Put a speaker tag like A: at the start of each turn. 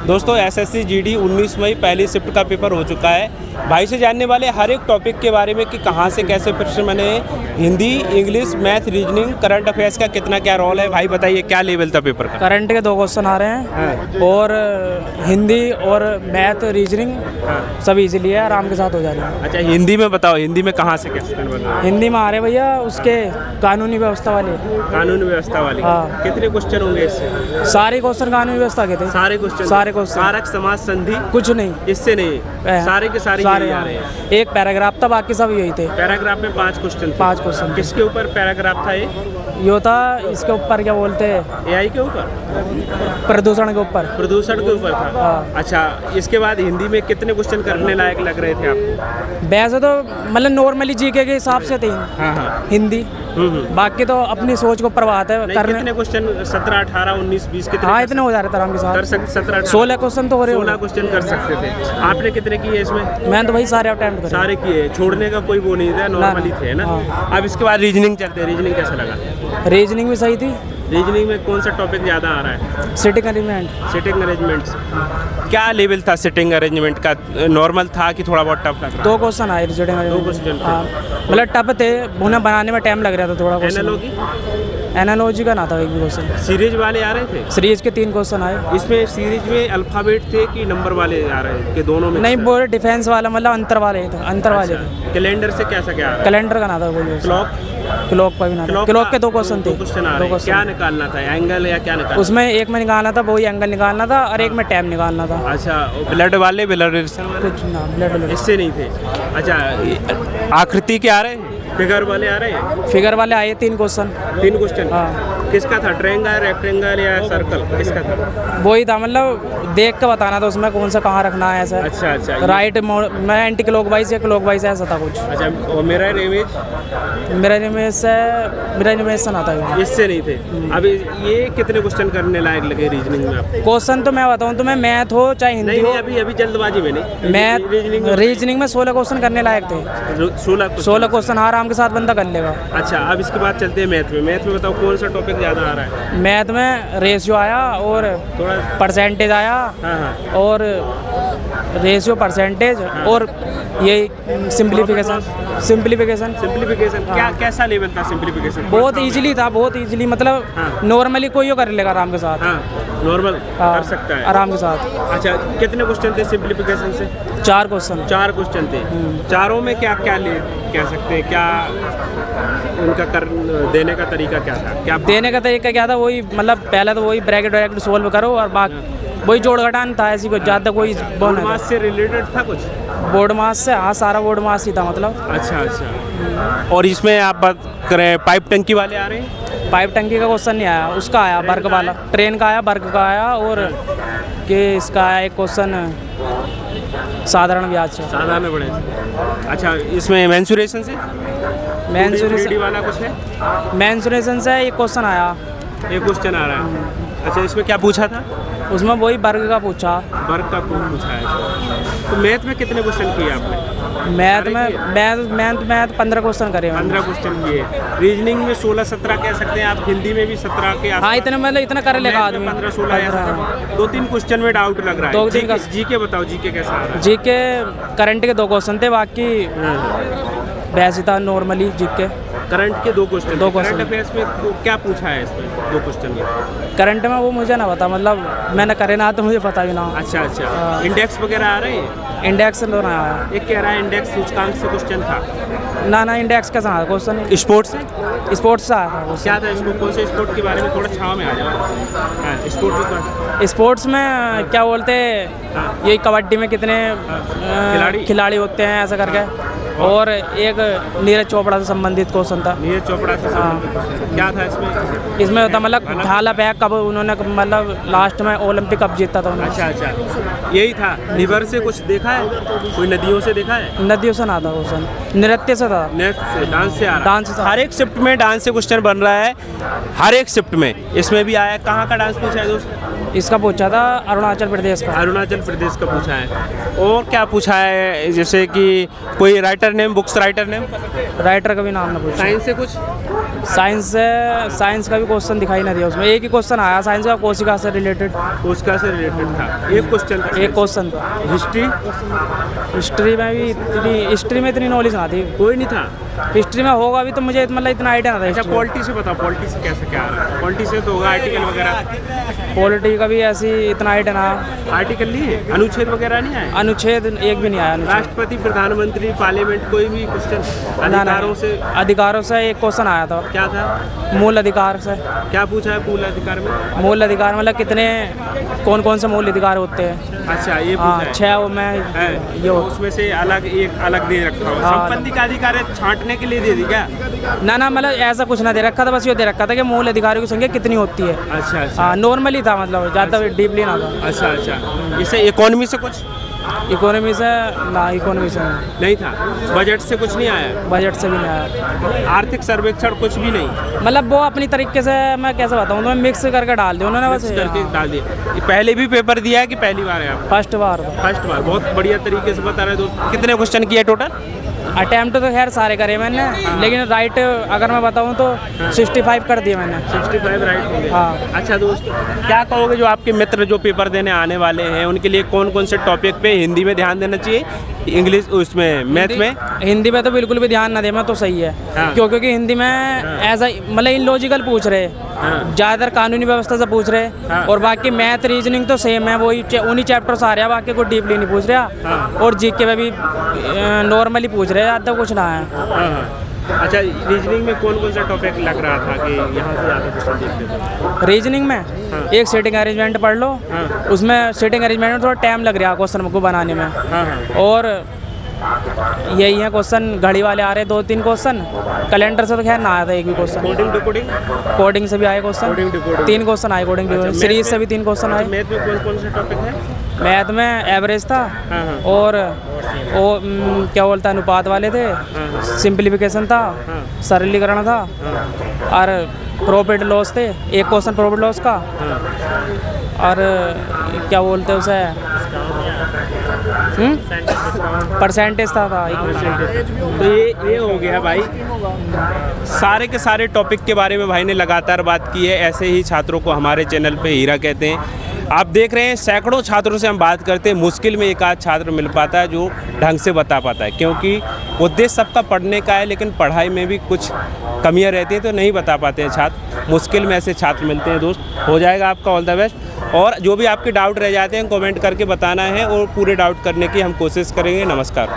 A: दोस्तों SSC GD 19 मई पहली shift का पेपर हो चुका है। भाई से जानने वाले हर एक टॉपिक के बारे में कि कहाँ से कैसे प्रश्न बने, Hindi, English, math, reasoning, current affairs का कितना क्या रोल है। भाई बताइए क्या लेवल था पेपर का।
B: करंट के 2 क्वेश्चन आ रहे हैं और हिंदी और मैथ रीजनिंग सब इजीली है, आराम के साथ हो जा रही है।
A: अच्छा हिंदी में बताओ, हिंदी में कहाँ से क्वेश्चन बना।
B: हिंदी में आ रहे भैया उसके कानूनी व्यवस्था वाले।
A: कानून व्यवस्था वाली।
B: हाँ।
A: कितने क्वेश्चन होंगे इससे।
B: सारे क्वेश्चन कानूनी व्यवस्था के थे।
A: सारे क्वेश्चन। कारक समास संधि
B: कुछ नहीं,
A: इससे नहीं, सारे के सारे यही आ रहे हैं।
B: एक पैराग्राफ था, बाकी सब यही थे।
A: पैराग्राफ में 5 क्वेश्चन थे।
B: 5 क्वेश्चन।
A: किसके ऊपर पैराग्राफ था
B: ये था इसके ऊपर क्या बोलते हैं,
A: एआई के ऊपर,
B: प्रदूषण के ऊपर।
A: प्रदूषण के ऊपर था।
B: हाँ।
A: अच्छा इसके बाद हिंदी में कितने क्वेश्चन करने लायक लग रहे थे आपको।
B: वैसे तो मतलब नॉर्मली जीके के हिसाब से थे
A: हाँ।
B: हिंदी। बाकी तो अपनी सोच को प्रभावित है करने।
A: कितने क्वेश्चन 17, 18, 19, 20 कितने।
B: हाँ इतने हो जा रहे थे आराम के साथ।
A: कर सकते 17,
B: 16 क्वेश्चन तो हो रहे
A: 16 क्वेश्चन कर सकते थे। आपने कितने किए इसमें।
B: मैंने तो भाई सारे अटेम्प्ट करे।
A: सारे किए, छोड़ने का कोई वो नहीं था, नॉर्मली थे ना।
B: हाँ।
A: अब इसके बाद रीजनिंग चलते हैं। रीजनिंग कैसा लगा।
B: रीजनिंग भी सही थी।
A: रीजनिंग में कौन सा टॉपिक ज़्यादा आ रहा है।
B: Sitting arrangement.
A: सिटिंग अरेंजमेंट क्या लेवल था सिटिंग अरेंजमेंट का। नॉर्मल था कि थोड़ा बहुत टफ लग रहा।
B: 2 क्वेश्चन आए सिटिंग अरेंजमेंट।
A: 2 क्वेश्चन।
B: हाँ मतलब टफ थे, उन्हें बनाने में टाइम लग रहा था थोड़ा। एनालॉजी का ना था एक भी क्वेश्चन।
A: सीरीज वाले आ रहे थे।
B: सीरीज के 3 क्वेश्चन आए।
A: इसमें सीरीज में अल्फाबेट थे कि नंबर वाले आ रहे थे कि दोनों में।
B: नहीं वो डिफेंस वाला मतलब अंतर वाले थे, अंतर वाले थे।
A: कैलेंडर से कैसा क्या आ रहा है।
B: कैलेंडर का ना था कोई। क्लॉक का भी ना था। क्लॉक के 2 क्वेश्चन थे।
A: 2 क्वेश्चन आ रहे हैं। क्या निकालना था, एंगल या क्या निकालना।
B: उसमें एक में निकालना था, वही एंगल निकालना था, और एक में टाइम निकालना था।
A: अच्छा ब्लड वाले, ब्लड रिलेशन वाले
B: कुछ ना ब्लड
A: इससे नहीं थे। अच्छा आकृति के आ रहे हैं, फिगर वाले आ रहे हैं।
B: फिगर वाले आए 3 क्वेश्चन।
A: 3 क्वेश्चन।
B: हाँ।
A: किसका था, ट्रायंगल, रेक्टेंगल या सर्कल, किसका था।
B: वही था मतलब देख के बताना था उसमें कौन सा कहाँ रखना है ऐसा।
A: अच्छा
B: राइट मैं एंटी क्लॉकवाइज या क्लॉकवाइज ऐसा था कुछ।
A: अच्छा और मेरा इमेज
B: से ना था।
A: इससे नहीं थे। अभी ये कितने क्वेश्चन करने लायक लगे रीजनिंग में आपको।
B: क्वेश्चन तो मैं बताऊँ तुम्हें, मैथ हो चाहे हिंदी हो।
A: अभी जल्दबाजी में नहीं।
B: मैथ रीजनिंग में 16 क्वेश्चन करने लायक थे। 16 क्वेश्चन आराम के साथ बंदा कर लेगा।
A: अच्छा अब इसके बाद चलते हैं मैथ में। मैथ में बताओ कौन सा टॉपिक ज़्यादा आ रहा है।
B: मैथ में रेशियो आया और
A: थोड़ा
B: परसेंटेज आया।
A: हाँ।
B: और रेशियो, परसेंटेज और ये सिंप्लीफिकेशन।
A: क्या कैसा लेवल था सिंप्लीफिकेशन।
B: बहुत इजीली था, बहुत इजीली मतलब नॉर्मली कोई कर लेगा आराम के साथ।
A: नॉर्मल कर सकता है
B: आराम के साथ।
A: अच्छा कितने क्वेश्चन थे सिंप्लीफिकेशन से।
B: 4 क्वेश्चन।
A: 4 क्वेश्चन थे। चारों में क्या क्या कह सकते हैं, क्या उनका देने का तरीका क्या था। क्या
B: देने का तरीका क्या था, वही मतलब पहले तो वही ब्रैकेट सोल्व करो और बाकी वही जोड़ घटान था। ऐसी कुछ ज़्यादा कोई
A: बोर्ड मास से रिलेटेड था कुछ।
B: बोर्ड मास से हाँ सारा बोर्ड मास ही था मतलब।
A: अच्छा और इसमें आप बात करें पाइप टंकी वाले आ रहे हैं।
B: पाइप टंकी का क्वेश्चन नहीं आया, उसका आया वर्ग वाला। ट्रेन का आया, वर्ग का आया और कि इसका आया एक क्वेश्चन साधारण ब्याज से।
A: साधारण बड़े। अच्छा इसमें मेंसुरेशन से वाला कुछ है।
B: मेंसुरेशन से एक क्वेश्चन आया।
A: एक क्वेश्चन आ रहा है। अच्छा इसमें क्या पूछा था।
B: उसमें वही वर्ग का पूछा।
A: वर्ग का पूछा है। तो मैथ में कितने क्वेश्चन किए आपने।
B: मैथ 15 क्वेश्चन करे।
A: 15 क्वेश्चन किए। रीजनिंग में 16-17 कह सकते हैं आप। हिंदी में भी 17 के आसपास।
B: हाँ इतना मतलब इतना कर लेगा आदमी।
A: 15-16 2-3 क्वेश्चन में डाउट लग रहा है। जीके बताओ, जीके कैसा आ रहा है।
B: जीके करंट के 2 क्वेश्चन थे, बाकी वैसे था नॉर्मली जीके।
A: करंट के 2 क्वेश्चन।
B: 2 क्वेश्चन।
A: करंट अफेयर्स में क्या पूछा है इसमें 2 क्वेश्चन में।
B: करंट में वो मुझे ना पता, मतलब मैंने करे ना तो मुझे पता भी ना।
A: अच्छा इंडेक्स वगैरह आ रहे हैं।
B: इंडेक्स तो ना आया।
A: एक कह रहा है इंडेक्स सूचकांक से क्वेश्चन था।
B: ना इंडेक्स का क्वेश्चन।
A: स्पोर्ट्स से।
B: स्पोर्ट्स से आया था।
A: क्या था इसको, कौन से स्पोर्ट के बारे में थोड़ा छाव में आ जाओ।
B: स्पोर्ट्स में क्या बोलते हैं, यही कबड्डी में कितने खिलाड़ी होते हैं ऐसा करके। और एक नीरज चोपड़ा से संबंधित क्वेश्चन था।
A: नीरज चोपड़ा से संबंधित क्या था इसमें।
B: इसमें होता मतलब भाला फेंक कब उन्होंने मतलब लास्ट में ओलंपिक कप जीता था उन्होंने।
A: अच्छा यही था। रिवर से कुछ देखा है, कोई नदियों से देखा है।
B: नदियों से ना था क्वेश्चन, नृत्य से था।
A: नृत्य से, डांस से आ रहा।
B: डांस से।
A: हर एक शिफ्ट में डांस से क्वेश्चन बन रहा है, हर एक शिफ्ट में। इसमें भी आया। कहाँ का डांस पूछा है दोस्त।
B: इसका पूछा था अरुणाचल प्रदेश का।
A: अरुणाचल प्रदेश का पूछा है। और क्या पूछा है, जैसे कि कोई writer name, books writer name.
B: Writer का भी नाम ना पूछा।
A: साइंस से कुछ
B: साइंस का भी क्वेश्चन दिखाई ना दिया उसमें, एक ही क्वेश्चन आया साइंस का, कोशिका से रिलेटेड
A: उसका से रिलेटेड था, एक क्वेश्चन था।
B: एक क्वेश्चन था।
A: हिस्ट्री
B: हिस्ट्री में इतनी नॉलेज ना थी।
A: कोई नहीं था।
B: हिस्ट्री में होगा भी तो मुझे मतलब इतना आइडिया ना था।
A: अच्छा पॉलिटी से बताओ, पॉलिटी से कैसे क्या आ रहा है? पॉलिटी से तो होगा आर्टिकल वगैरह।
B: पॉलिटी का भी ऐसी इतना आइडिया ना।
A: आर्टिकल नहीं है, अनुच्छेद वगैरह नहीं आए?
B: अनुच्छेद एक भी नहीं आया।
A: राष्ट्रपति, प्रधानमंत्री, पार्लियामेंट, कोई भी क्वेश्चन
B: अधिकारों से एक क्वेश्चन आया था।
A: क्या था?
B: मूल अधिकार से।
A: क्या पूछा है मूल अधिकार में?
B: मूल अधिकार मतलब कितने कौन कौन से मूल अधिकार होते हैं।
A: अच्छा ये पूछा है।
B: 6 में ये
A: उसमें से अलग एक अलग दे रखा हो। संपत्ति का अधिकार है, छांटने के लिए दे दी क्या?
B: ना मतलब ऐसा कुछ ना दे रखा था, बस ये दे रखा था कि मूल अधिकारियों की संख्या कितनी होती है।
A: अच्छा
B: हाँ नॉर्मली था, मतलब ज़्यादा डीपली ना था।
A: अच्छा इससे इकोनॉमी से कुछ?
B: इकोनॉमी से ना, इकोनॉमी से
A: नहीं था। बजट से कुछ नहीं आया?
B: बजट से भी नहीं आया।
A: आर्थिक सर्वेक्षण कुछ भी नहीं?
B: मतलब वो अपनी तरीके से, मैं कैसे बताऊँ, तो मिक्स करके डाल दिया उन्होंने, बस
A: करके डाल दिया। पहले भी पेपर दिया है कि पहली बार है आप?
B: फर्स्ट बार।
A: फर्स्ट बार। बहुत बढ़िया तरीके से बता रहे हो दोस्त। कितने क्वेश्चन किए टोटल?
B: अटैम्प्ट तो खैर सारे करे मैंने, लेकिन राइट अगर मैं बताऊं तो 65 कर दिए मैंने।
A: 65 राइट हो गए।
B: हाँ।
A: अच्छा दोस्त, क्या कहोगे जो आपके मित्र जो पेपर देने आने वाले हैं, उनके लिए कौन कौन से टॉपिक पे हिंदी में ध्यान देना चाहिए, इंग्लिश उसमें, मैथ में?
B: हिंदी में तो बिल्कुल भी ध्यान ना देना तो सही है।
A: हाँ।
B: क्योंकि हिंदी में ऐसा मतलब इनलॉजिकल पूछ रहे हैं, ज़्यादातर कानूनी व्यवस्था से पूछ रहे हैं, और बाकी मैथ रीजनिंग तो सेम है, वही उन्हीं चैप्टर से आ रहा है, बाकी कोई डीपली नहीं पूछ रहा। और जीके में भी नॉर्मली पूछ रहे हैं, ज़्यादा कुछ ना है।
A: अच्छा रीजनिंग में कौन कौन सा टॉपिक लग रहा था कि यहाँ से ज़्यादा क्वेश्चन देखते थे?
B: रीजनिंग में एक सीटिंग अरेंजमेंट पढ़ लो, उसमें सीटिंग अरेंजमेंट में थोड़ा टाइम लग रहा है क्वेश्चन को बनाने में। और यही है क्वेश्चन, घड़ी वाले आ रहे 2-3 क्वेश्चन, कैलेंडर से तो खैर ना आया था एक भी क्वेश्चन। कोडिंग से भी आए क्वेश्चन, 3 क्वेश्चन आए कोडिंग। सीरीज से भी 3 क्वेश्चन आए।
A: मैथ में कौन कौन से टॉपिक है?
B: मैथ में एवरेज था, और वो क्या बोलता है, अनुपात वाले थे, सिंप्लीफिकेशन था, सरलीकरण था, और प्रॉफिट लॉस थे, एक क्वेश्चन प्रॉफिट लॉस का, और क्या बोलते हैं उसे, परसेंटेज था।
A: तो ये हो गया भाई, सारे के सारे टॉपिक के बारे में भाई ने लगातार बात की है। ऐसे ही छात्रों को हमारे चैनल पे हीरा कहते हैं। आप देख रहे हैं सैकड़ों छात्रों से हम बात करते हैं, मुश्किल में एक आध छात्र मिल पाता है जो ढंग से बता पाता है, क्योंकि उद्देश्य सबका पढ़ने का है, लेकिन पढ़ाई में भी कुछ कमियां रहती हैं तो नहीं बता पाते हैं छात्र। मुश्किल में ऐसे छात्र मिलते हैं दोस्त। हो जाएगा आपका ऑल द बेस्ट। और जो भी आपके डाउट रह जाते हैं कमेंट करके बताना है, और पूरे डाउट करने की हम कोशिश करेंगे। नमस्कार।